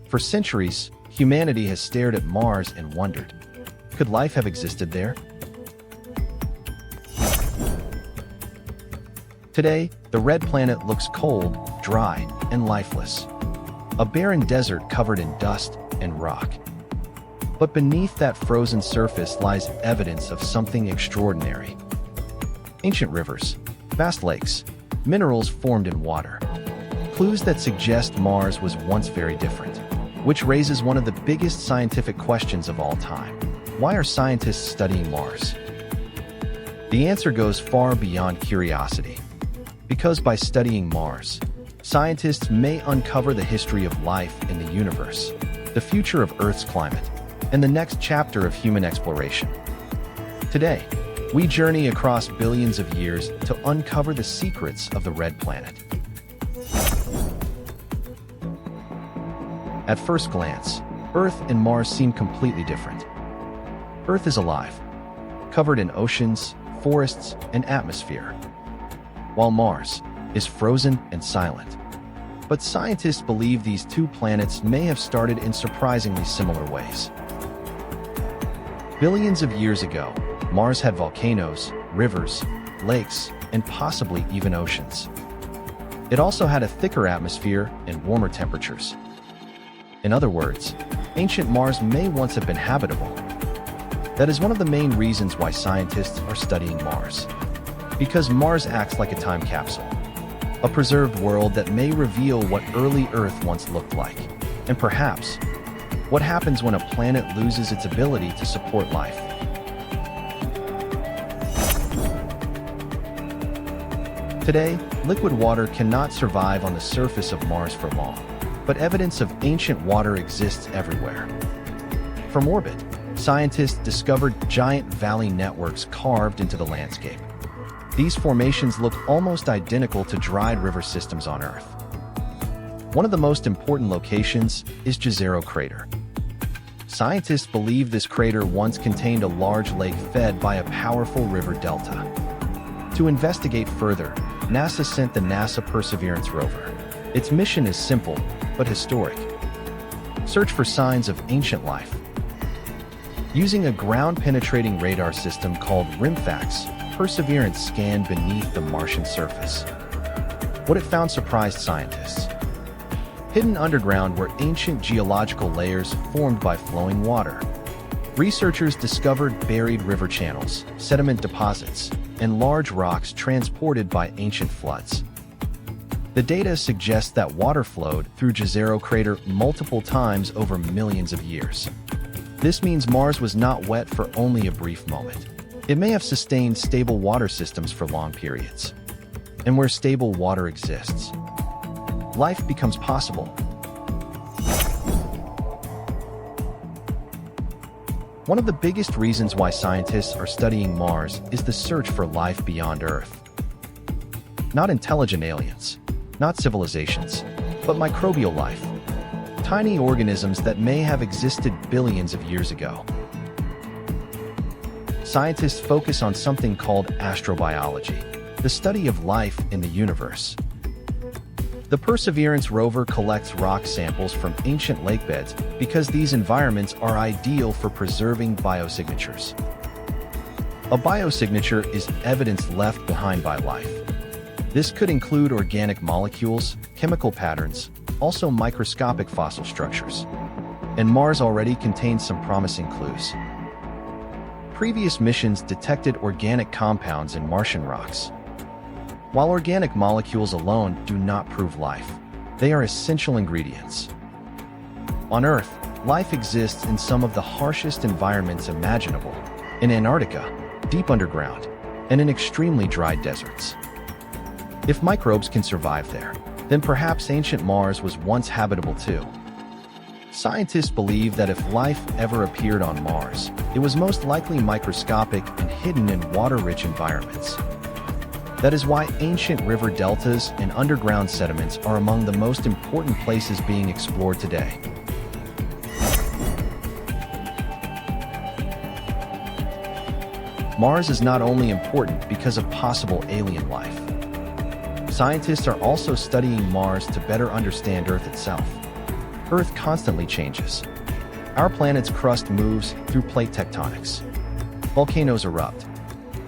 For centuries, humanity has stared at Mars and wondered, could life have existed there? Today, the red planet looks cold, dry, and lifeless. A barren desert covered in dust and rock. But beneath that frozen surface lies evidence of something extraordinary. Ancient rivers, vast lakes, minerals formed in water. Clues that suggest Mars was once very different, which raises one of the biggest scientific questions of all time. Why are scientists studying Mars? The answer goes far beyond curiosity. Because by studying Mars, scientists may uncover the history of life in the universe, the future of Earth's climate, and the next chapter of human exploration. Today, we journey across billions of years to uncover the secrets of the red planet. At first glance, Earth and Mars seem completely different. Earth is alive, covered in oceans, forests, and atmosphere, while Mars is frozen and silent. But scientists believe these two planets may have started in surprisingly similar ways. Billions of years ago, Mars had volcanoes, rivers, lakes, and possibly even oceans. It also had a thicker atmosphere and warmer temperatures. In other words, ancient Mars may once have been habitable. That is one of the main reasons why scientists are studying Mars. Because Mars acts like a time capsule, a preserved world that may reveal what early Earth once looked like, and perhaps, what happens when a planet loses its ability to support life. Today, liquid water cannot survive on the surface of Mars for long, but evidence of ancient water exists everywhere. From orbit, scientists discovered giant valley networks carved into the landscape. These formations look almost identical to dried river systems on Earth. One of the most important locations is Jezero Crater. Scientists believe this crater once contained a large lake fed by a powerful river delta. To investigate further, NASA sent the NASA Perseverance Rover. Its mission is simple, but historic. Search for signs of ancient life. Using a ground-penetrating radar system called RIMFAX, Perseverance scanned beneath the Martian surface. What it found surprised scientists. Hidden underground were ancient geological layers formed by flowing water. Researchers discovered buried river channels, sediment deposits, and large rocks transported by ancient floods. The data suggests that water flowed through Jezero Crater multiple times over millions of years. This means Mars was not wet for only a brief moment. It may have sustained stable water systems for long periods. And where stable water exists, life becomes possible. One of the biggest reasons why scientists are studying Mars is the search for life beyond Earth. Not intelligent aliens, not civilizations, but microbial life. Tiny organisms that may have existed billions of years ago. Scientists focus on something called astrobiology, the study of life in the universe. The Perseverance rover collects rock samples from ancient lakebeds because these environments are ideal for preserving biosignatures. A biosignature is evidence left behind by life. This could include organic molecules, chemical patterns, also microscopic fossil structures. And Mars already contains some promising clues. Previous missions detected organic compounds in Martian rocks. While organic molecules alone do not prove life, they are essential ingredients. On Earth, life exists in some of the harshest environments imaginable, in Antarctica, deep underground, and in extremely dry deserts. If microbes can survive there, then perhaps ancient Mars was once habitable too. Scientists believe that if life ever appeared on Mars, it was most likely microscopic and hidden in water-rich environments. That is why ancient river deltas and underground sediments are among the most important places being explored today. Mars is not only important because of possible alien life. Scientists are also studying Mars to better understand Earth itself. Earth constantly changes. Our planet's crust moves through plate tectonics. Volcanoes erupt.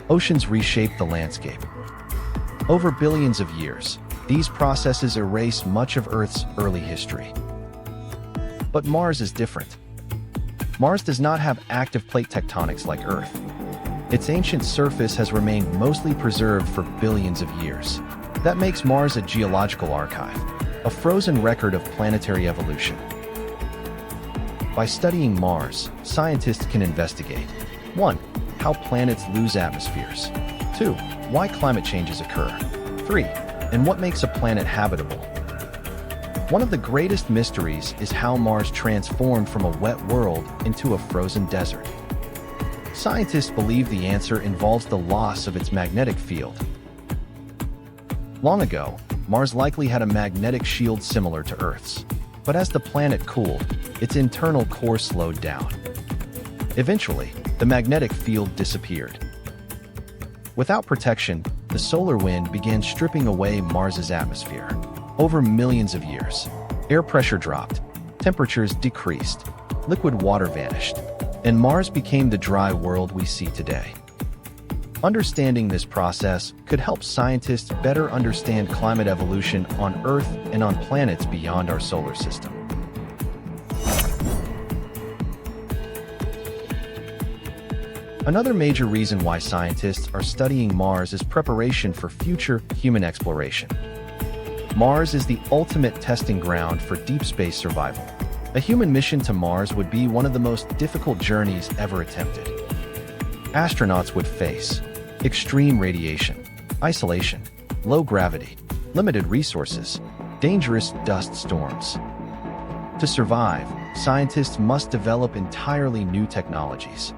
Oceans reshape the landscape. Over billions of years, these processes erase much of Earth's early history. But Mars is different. Mars does not have active plate tectonics like Earth. Its ancient surface has remained mostly preserved for billions of years. That makes Mars a geological archive, a frozen record of planetary evolution. By studying Mars, scientists can investigate 1. How planets lose atmospheres. 2. Why climate changes occur. 3. And what makes a planet habitable. One of the greatest mysteries is how Mars transformed from a wet world into a frozen desert. Scientists believe the answer involves the loss of its magnetic field. Long ago, Mars likely had a magnetic shield similar to Earth's. But as the planet cooled, its internal core slowed down. Eventually, the magnetic field disappeared. Without protection, the solar wind began stripping away Mars's atmosphere. Over millions of years, air pressure dropped, temperatures decreased, liquid water vanished, and Mars became the dry world we see today. Understanding this process could help scientists better understand climate evolution on Earth and on planets beyond our solar system. Another major reason why scientists are studying Mars is preparation for future human exploration. Mars is the ultimate testing ground for deep space survival. A human mission to Mars would be one of the most difficult journeys ever attempted. Astronauts would face extreme radiation, isolation, low gravity, limited resources, dangerous dust storms. To survive, scientists must develop entirely new technologies.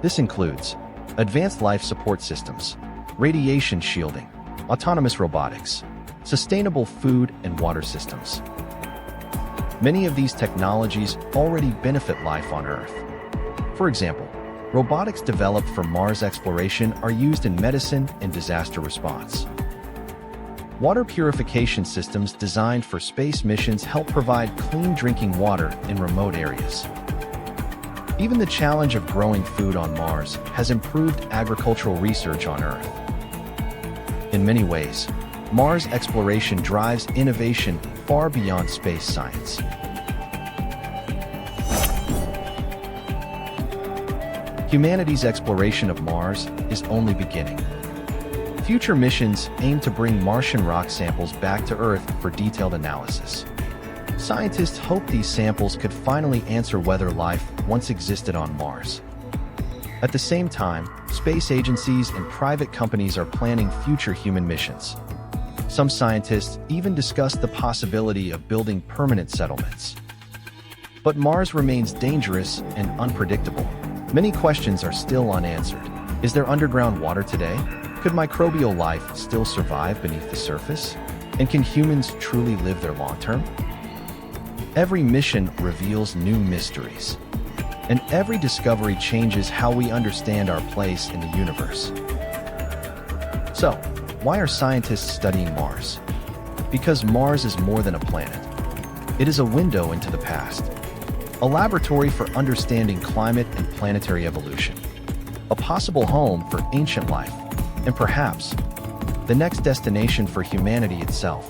This includes advanced life support systems, radiation shielding, autonomous robotics, sustainable food and water systems. Many of these technologies already benefit life on Earth. For example, robotics developed for Mars exploration are used in medicine and disaster response. Water purification systems designed for space missions help provide clean drinking water in remote areas. Even the challenge of growing food on Mars has improved agricultural research on Earth. In many ways, Mars exploration drives innovation far beyond space science. Humanity's exploration of Mars is only beginning. Future missions aim to bring Martian rock samples back to Earth for detailed analysis. Scientists hope these samples could finally answer whether life once existed on Mars. At the same time, space agencies and private companies are planning future human missions. Some scientists even discuss the possibility of building permanent settlements. But Mars remains dangerous and unpredictable. Many questions are still unanswered. Is there underground water today? Could microbial life still survive beneath the surface? And can humans truly live there long term? Every mission reveals new mysteries. And every discovery changes how we understand our place in the universe. So, why are scientists studying Mars? Because Mars is more than a planet. It is a window into the past, a laboratory for understanding climate and planetary evolution, a possible home for ancient life, and perhaps the next destination for humanity itself.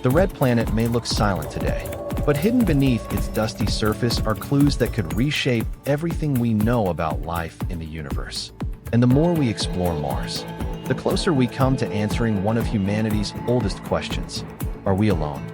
The red planet may look silent today, but hidden beneath its dusty surface are clues that could reshape everything we know about life in the universe. And the more we explore Mars, the closer we come to answering one of humanity's oldest questions: are we alone?